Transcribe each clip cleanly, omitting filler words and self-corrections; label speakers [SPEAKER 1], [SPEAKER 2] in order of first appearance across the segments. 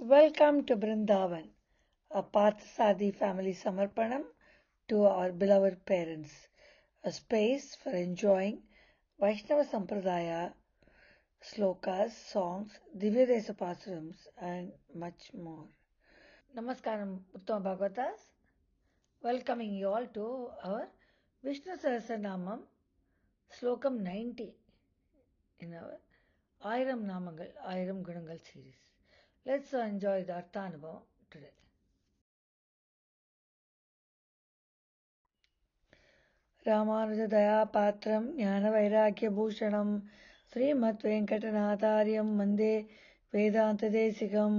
[SPEAKER 1] Welcome to Brindavan, a Parthasadi family Samarpanam to our beloved parents, a space for enjoying Vaishnava Sampradaya, slokas, songs, Divyadesa Pasarams, and much more. Namaskaram, Uttama Bhagavatas, welcoming you all to our Vishnu Sahasranamam, Slokam 90 in our Ayiram Namangal, Ayiram Gunangal series. Let's enjoy the Arthanubhavam today. रामानुजदयापात्रं ज्ञानवैराग्यभूषणं श्रीमद्वेङ्कटनाथार्यं वन्दे वेदान्तदेशिकं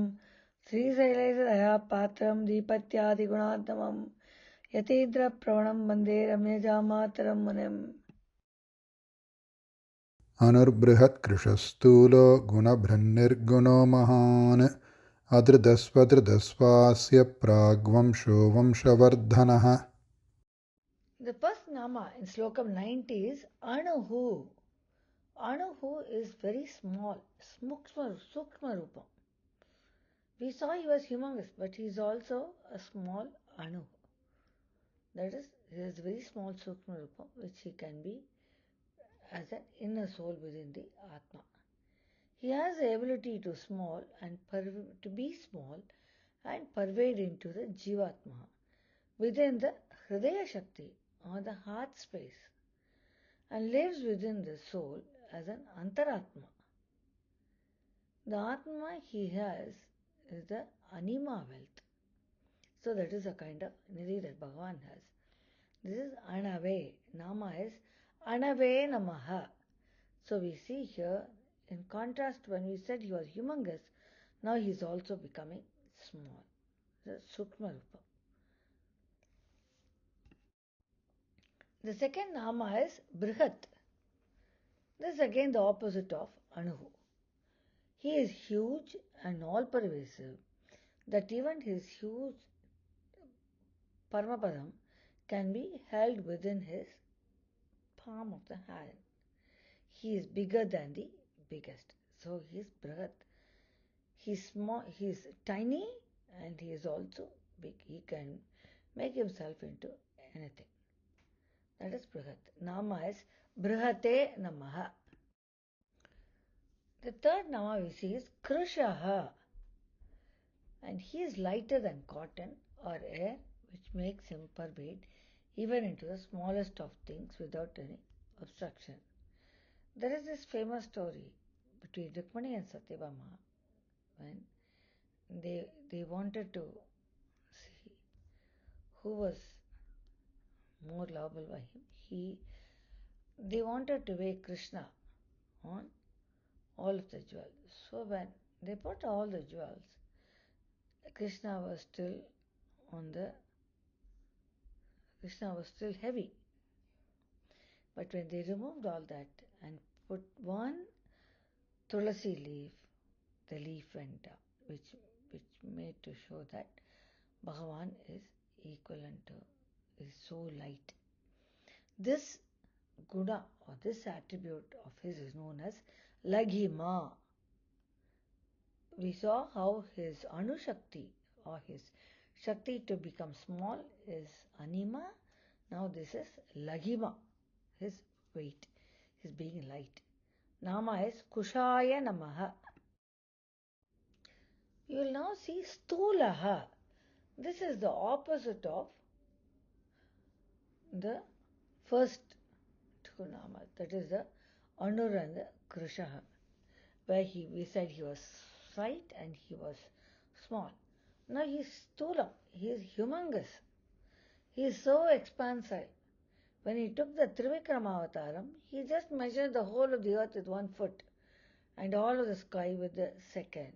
[SPEAKER 1] श्रीशैलेशदयापात्रं दीपत्यादिगुणात्मकं यतीन्द्रप्रवणं वन्दे रम्यजामातरं मुनिम्
[SPEAKER 2] अनुर्बृहत्कृशस्थूलो गुणभृन्निर्गुणो महान् अधृतस्वधृतस्वास्य प्राग्वंशो वंशवर्धनः.
[SPEAKER 1] The first nama in Slokam 90 is Anuhu. Anuhu is very small, Sukma Rupam. We saw he was humongous, but he is also a small Anu. That is, he has very small Sukma Rupam, which he can be as an inner soul within the Atma. He has the ability to to be small and pervade into the Jivatma within the Hridaya Shakti or the heart space and lives within the soul as an Antaratma. The Atma he has is the Anima wealth. So that is a kind of nidhi that Bhagavan has. This is Anave. Nama is Anave Namaha. So we see here, in contrast, when we said he was humongous, now he is also becoming small. The Sukma Rupa. The second Nama is Brihat. This is again the opposite of Anuhu. He is huge and all pervasive, that even his huge Paramapadam can be held within his palm of the hand. He is bigger than the biggest. So he is Brihat. He is small, he is tiny, and he is also big. He can make himself into anything. That is Brihat. Nama is Brihate Namaha. The third Nama we see is Krushaha. And he is lighter than cotton or air, which makes him pervade even into the smallest of things without any obstruction. There is this famous story between Rukmani and Satyabhama when they wanted to see who was more lovable by him. They wanted to weigh Krishna on all of the jewels. So when they put all the jewels, Krishna was still heavy. But when they removed all that and put one tulasi leaf, the leaf went down, which made to show that Bhagavan is equivalent to, is so light. This guna or this attribute of his is known as Laghima. We saw how his Anushakti or his Shakti to become small is Anima. Now this is Laghima, his weight, his being light. Nama is Kushaya Namaha. You will now see Stulaha. This is the opposite of the first two namas, that is the Anur and the Krushaha, where we said he was slight and he was small. Now he is Stula, he is humongous. He is so expansive. When he took the Trivikrama Avataram, he just measured the whole of the earth with 1 foot and all of the sky with the second.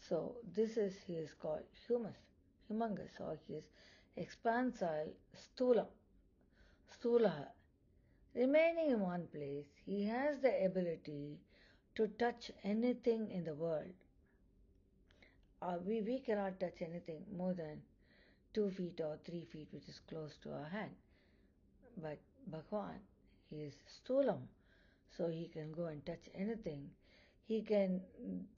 [SPEAKER 1] So he is called humongous, or he is expansile, stulaha. Remaining in one place, he has the ability to touch anything in the world. We cannot touch anything more than 2 feet or 3 feet, which is close to our hand. But Bhagavan, he is Stulam, so he can go and touch anything.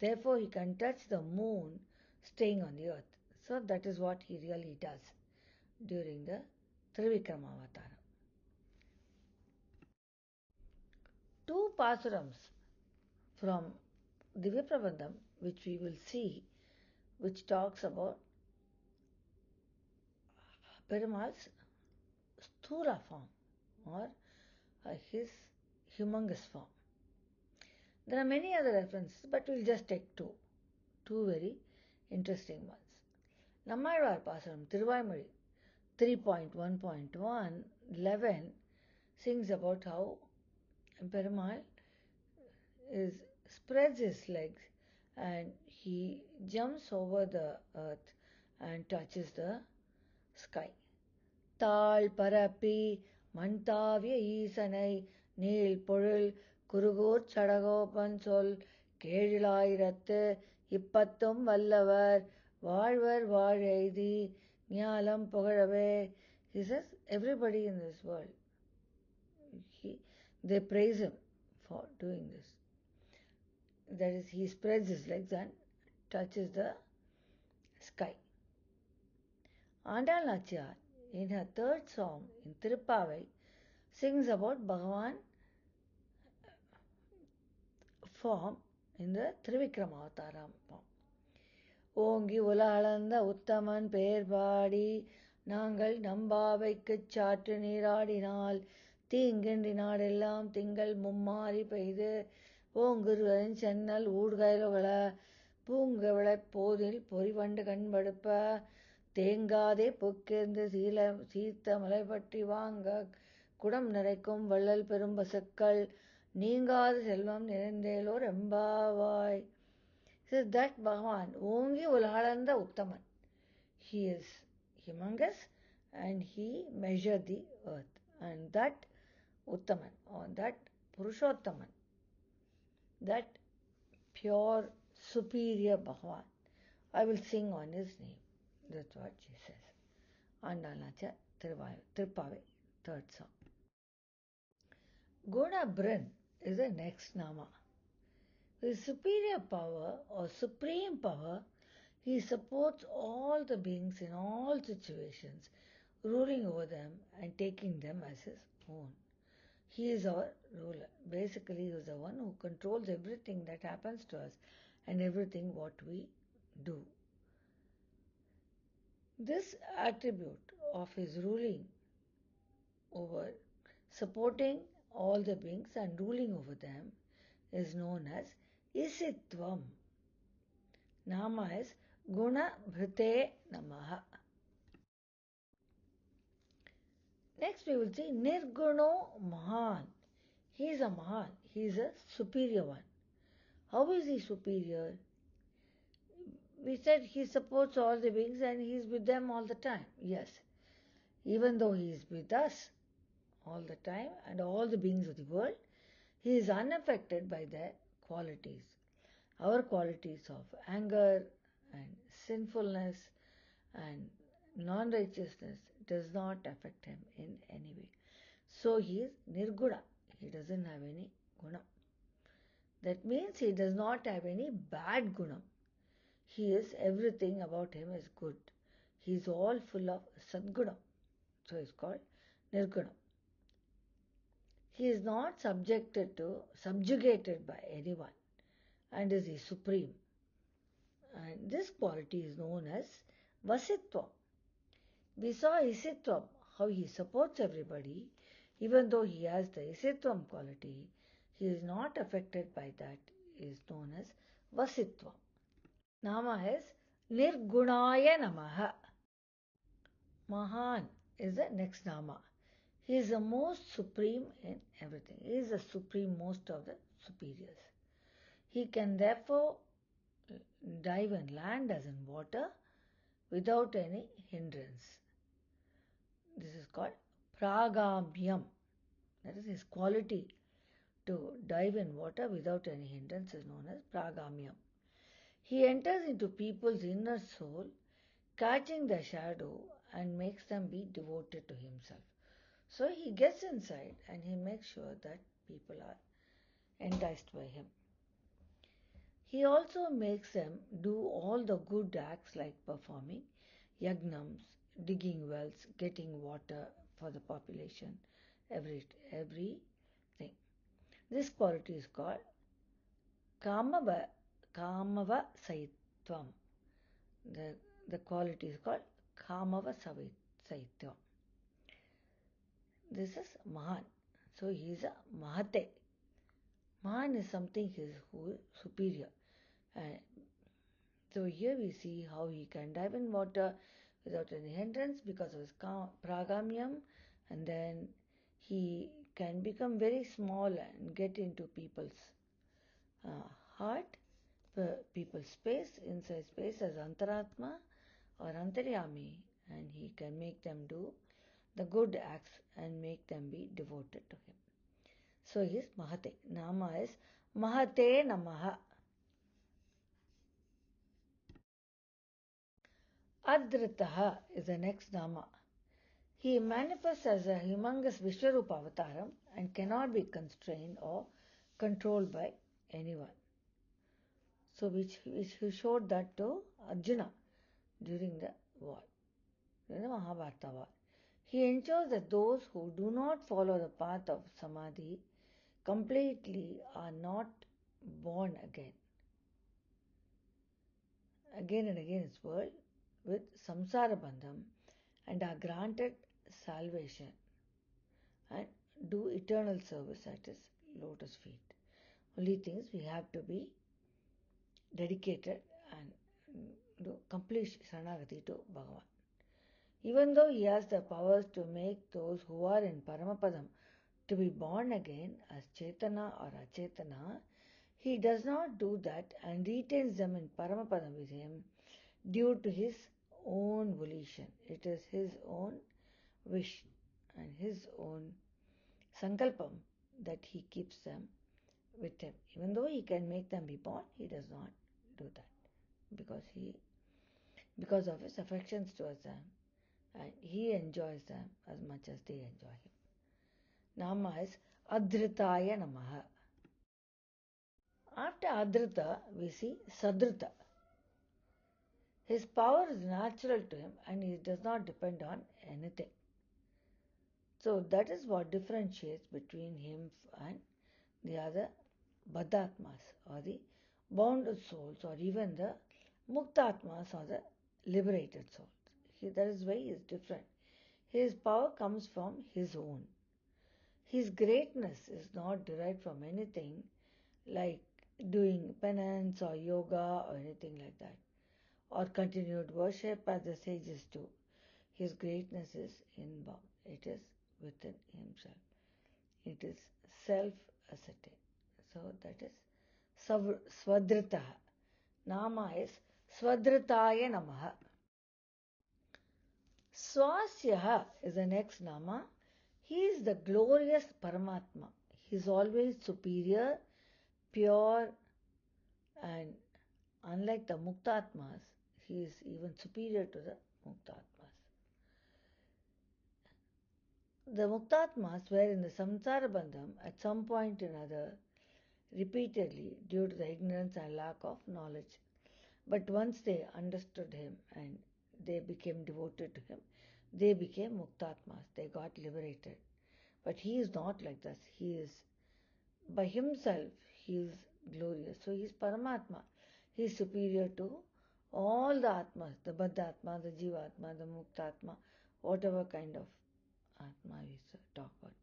[SPEAKER 1] Therefore he can touch the moon staying on the earth. So that is what he really does during the Trivikrama Avatar. Two Pasurams from Divya Prabandham, which we will see, which talks about Perumal's Sthula form or his humongous form. There are many other references, but we'll just take two very interesting ones. Nammalvar Pasaram, Tiruvaimozhi 3.1.1, 11 sings about how Perumal spreads his legs and he jumps over the earth and touches the sky. Tal Parapi Mantavya Isanai Nil Puril Kurugur Chadagopan Sol Kedilayirathu Ippattum Vallavar Valvar Vazheidi Nyalam Pugalave. He says everybody in this world, they praise him for doing this. That is, he spreads his legs and touches the sky. Andal Nachiyar, in her third song in Tirupavai, sings about Bhagavan form in the Trivikramatavaram form. ஓங்கி உலகளந்த உத்தமன் பெயர் பாடி நாங்கள் நம்பாவைக்குச் சாற்று நீராடினால் தீங்கின்றி நாடெல்லாம் திங்கள் மும்மாறி பெய்து ஓங்குருவன் சென்னல் ஊழ்கயலுகள பூங்கவிளப் போதில் பொறிவண்டு கண்படுப்ப தேங்காதே பொக்கேர்ந்து சீர்த்த மலை பற்றி வாங்க குடம் நிறைக்கும் வள்ளல் பெரும் பசுக்கள் நீங்காத செல்வம் நிறைந்தேலோர் எம்பாவாய். So that Bhagavan, Ongi Ulhalanda Uttaman, he is humongous and he measured the earth. And that Uttaman, or that Purushottaman, that pure, superior Bhagavan, I will sing on his name. That's what she says. Andalnacha Tirupavai, third song. Gunabrin is the next Nama. With superior power or supreme power, he supports all the beings in all situations, ruling over them and taking them as his own. He is our ruler. Basically, he is the one who controls everything that happens to us and everything what we do. This attribute of his ruling over, supporting all the beings and ruling over them is known as Isitvam. Nama is Guna Bhrite Namaha. Next we will see Nirguno Mahan. He is a Mahan. He is a superior one. How is he superior? We said he supports all the beings and he is with them all the time. Yes. Even though he is with us all the time and all the beings of the world, he is unaffected by their qualities. Our qualities of anger and sinfulness and non-righteousness does not affect him in any way. So he is nirguna. He doesn't have any guna. That means he does not have any bad guna. He is, everything about him is good. He is all full of sadguna. So he is called nirguna. He is not subjugated by anyone and is the supreme. And this quality is known as Vasitvam. We saw Isitvam, how he supports everybody. Even though he has the Isitvam quality, he is not affected by that. He is known as Vasitvam. Nama is Nirgunaya Namaha. Mahan is the next Nama. He is the most supreme in everything. He is the supreme most of the superiors. He can therefore dive in land as in water without any hindrance. This is called pragamyam. That is his quality to dive in water without any hindrance is known as pragamyam. He enters into people's inner soul, catching their shadow and makes them be devoted to himself. So he gets inside and he makes sure that people are enticed by him. He also makes them do all the good acts like performing yagnams, digging wells, getting water for the population, everything. This quality is called Kamava Saitvam. The quality is called Kamava Saitvam. This is Mahan. So he is a Mahate. Mahan is something who is superior. So here we see how he can dive in water without any hindrance because of his pragamyam, and then he can become very small and get into people's heart, people's space, inside space as Antaratma or Antaryami, and he can make them do the good acts and make them be devoted to him. So he is Mahate. Nama is Mahate Namaha. Adritaha is the next Nama. He manifests as a humongous Vishwarupa avataram and cannot be constrained or controlled by anyone. So which he showed that to Arjuna during the war, during the Mahabharata war. He ensures that those who do not follow the path of Samadhi completely are not born again. Again and again in this world with samsara bandham and are granted salvation and do eternal service at his lotus feet. Only things we have to be dedicated and do complete Sharanagati to Bhagavan. Even though he has the powers to make those who are in Paramapadam to be born again as Chetana or Achetana, he does not do that and retains them in Paramapadam with him due to his own volition. It is his own wish and his own sankalpam that he keeps them with him. Even though he can make them be born, he does not do that because of his affections towards them, and he enjoys them as much as they enjoy him. Nama is Adritaya Namaha. After Adrita, we see Sadrita. His power is natural to him and he does not depend on anything. So that is what differentiates between him and the other Baddhatmas or the bounded souls or even the Muktatmas or the liberated souls. That is why he is different. His power comes from his own. His greatness is not derived from anything like doing penance or yoga or anything like that, or continued worship as the sages do. His greatness is inbound. It is within himself. It is self-ascertained. So that is Swadritaha. Nama is Swadritaya Namaha. Swasyaha is the next Nama. He is the glorious Paramatma. He is always superior, pure, and unlike the Muktatmas, he is even superior to the Muktatmas. The Muktatmas were in the samsara bandham at some point or another repeatedly due to the ignorance and lack of knowledge. But once they understood him and they became devoted to him, they became Muktatmas. They got liberated. But he is not like this. He is, by himself, he is glorious. So he is Paramatma. He is superior to all the Atmas, the Baddhatma, the Jivatma, the Muktatma, whatever kind of Atma we talk about.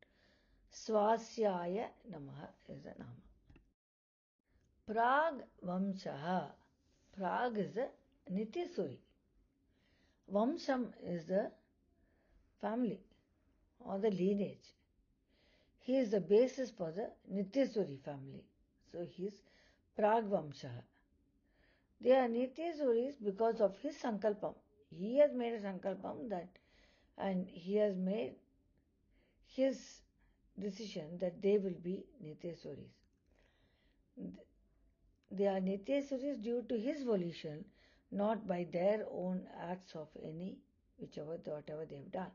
[SPEAKER 1] Swasyaya Namaha is a Nama. Prag Vamshaha. Prag is the Nityasuri. Vamsham is the family or the lineage. He is the basis for the Nityasuri family. So he is Prag Vamshaha. They are Nityasuris because of his sankalpam. He has made a sankalpam that, and he has made his decision that they will be Nityasuris. They are Nityasuris due to his volition, not by their own acts of any, whatever they have done.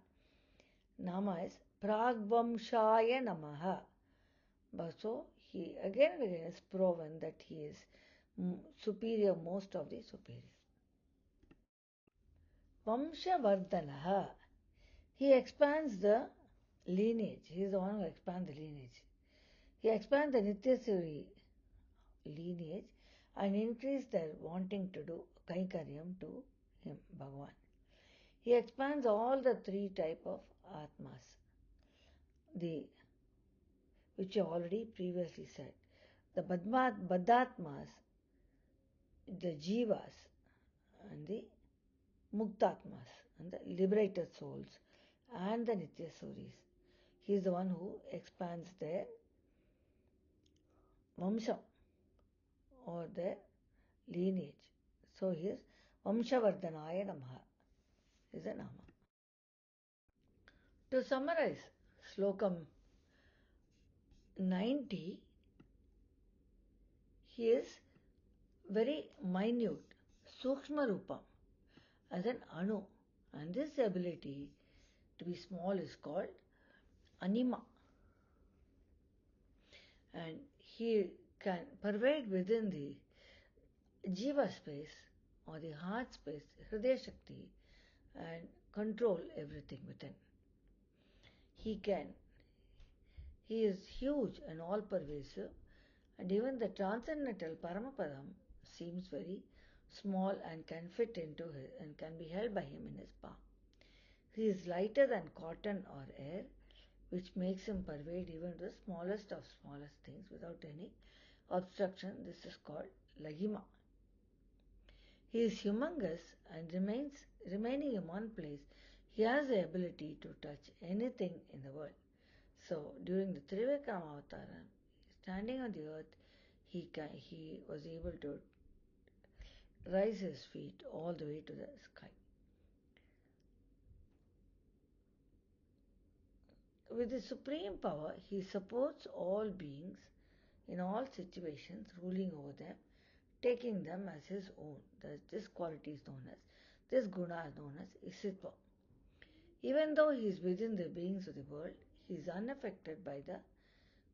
[SPEAKER 1] Nama is Pragvamshaya Namaha. But so he again and again is proven that he is superior, most of the superior. Vamshavardhanaha. He expands the lineage. He is the one who expands the lineage. He expands the Nityasuri lineage and increase their wanting to do Kaikaryam to him, Bhagavan. He expands all the three type of Atmas, which I already previously said. The Baddhatmas, the Jivas, and the Muktatmas, and the liberated souls, and the Nityasuris. He is the one who expands their Vamsha or their lineage. So he is Vamshavardhanaya Namaha is a Nama. To summarize, Slokam 90, he is very minute, Sukshma Rupam, as an Anu. And this ability to be small is called Anima. And he can pervade within the Jiva space or the heart space, Hridaya Shakti, and control everything within. He is huge and all pervasive, and even the transcendental Paramapadam seems very small and can fit into his and can be held by him in his palm. He is lighter than cotton or air, which makes him pervade even the smallest of smallest things without any obstruction. This is called Lahima. He is humongous and remaining in one place. He has the ability to touch anything in the world. So during the Trivikram Avataram, standing on the earth, he was able to raise his feet all the way to the sky. With his supreme power, he supports all beings in all situations, ruling over them, taking them as his own. This quality is known as, this guna is known as Isitva. Even though he is within the beings of the world, he is unaffected by the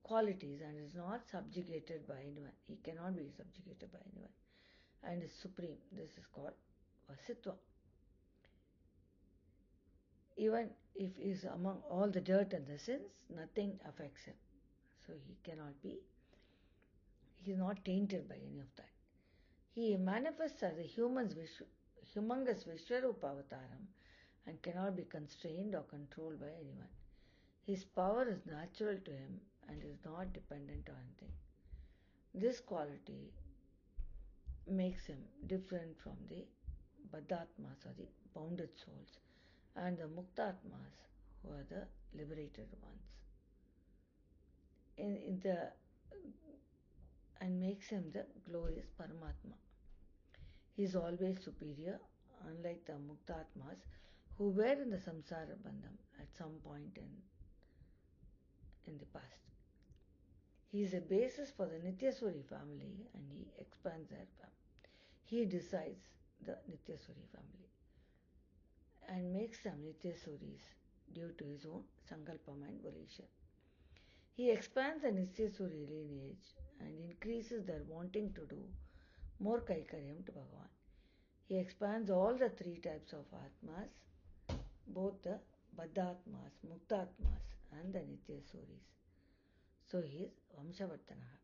[SPEAKER 1] qualities and is not subjugated by anyone. He cannot be subjugated by anyone and is supreme. This is called Vasitva. Even if he is among all the dirt and the sins, nothing affects him. So he is not tainted by any of that. He manifests as a humongous Vishwarupa Avataram and cannot be constrained or controlled by anyone. His power is natural to him and is not dependent on anything. This quality makes him different from the Baddhatmas or the bounded souls and the Muktatmas who are the liberated ones. And makes him the glorious Paramatma. He is always superior, unlike the Muktatmas who were in the samsara bandham at some point in the past. He is a basis for the Nityasuri family and he expands their family. He decides the Nityasuri family and makes them Nityasuris due to his own Sankalpam and volition. He expands the Nityasuri lineage and increases their wanting to do more Kaikaryam to Bhagavan. He expands all the three types of Atmas, both the Baddhatmas, Muktatmas and the Nityasuris. So he is Vamshavardhanaha.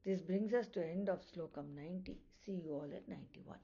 [SPEAKER 1] This brings us to end of Slokam 90. See you all at 91.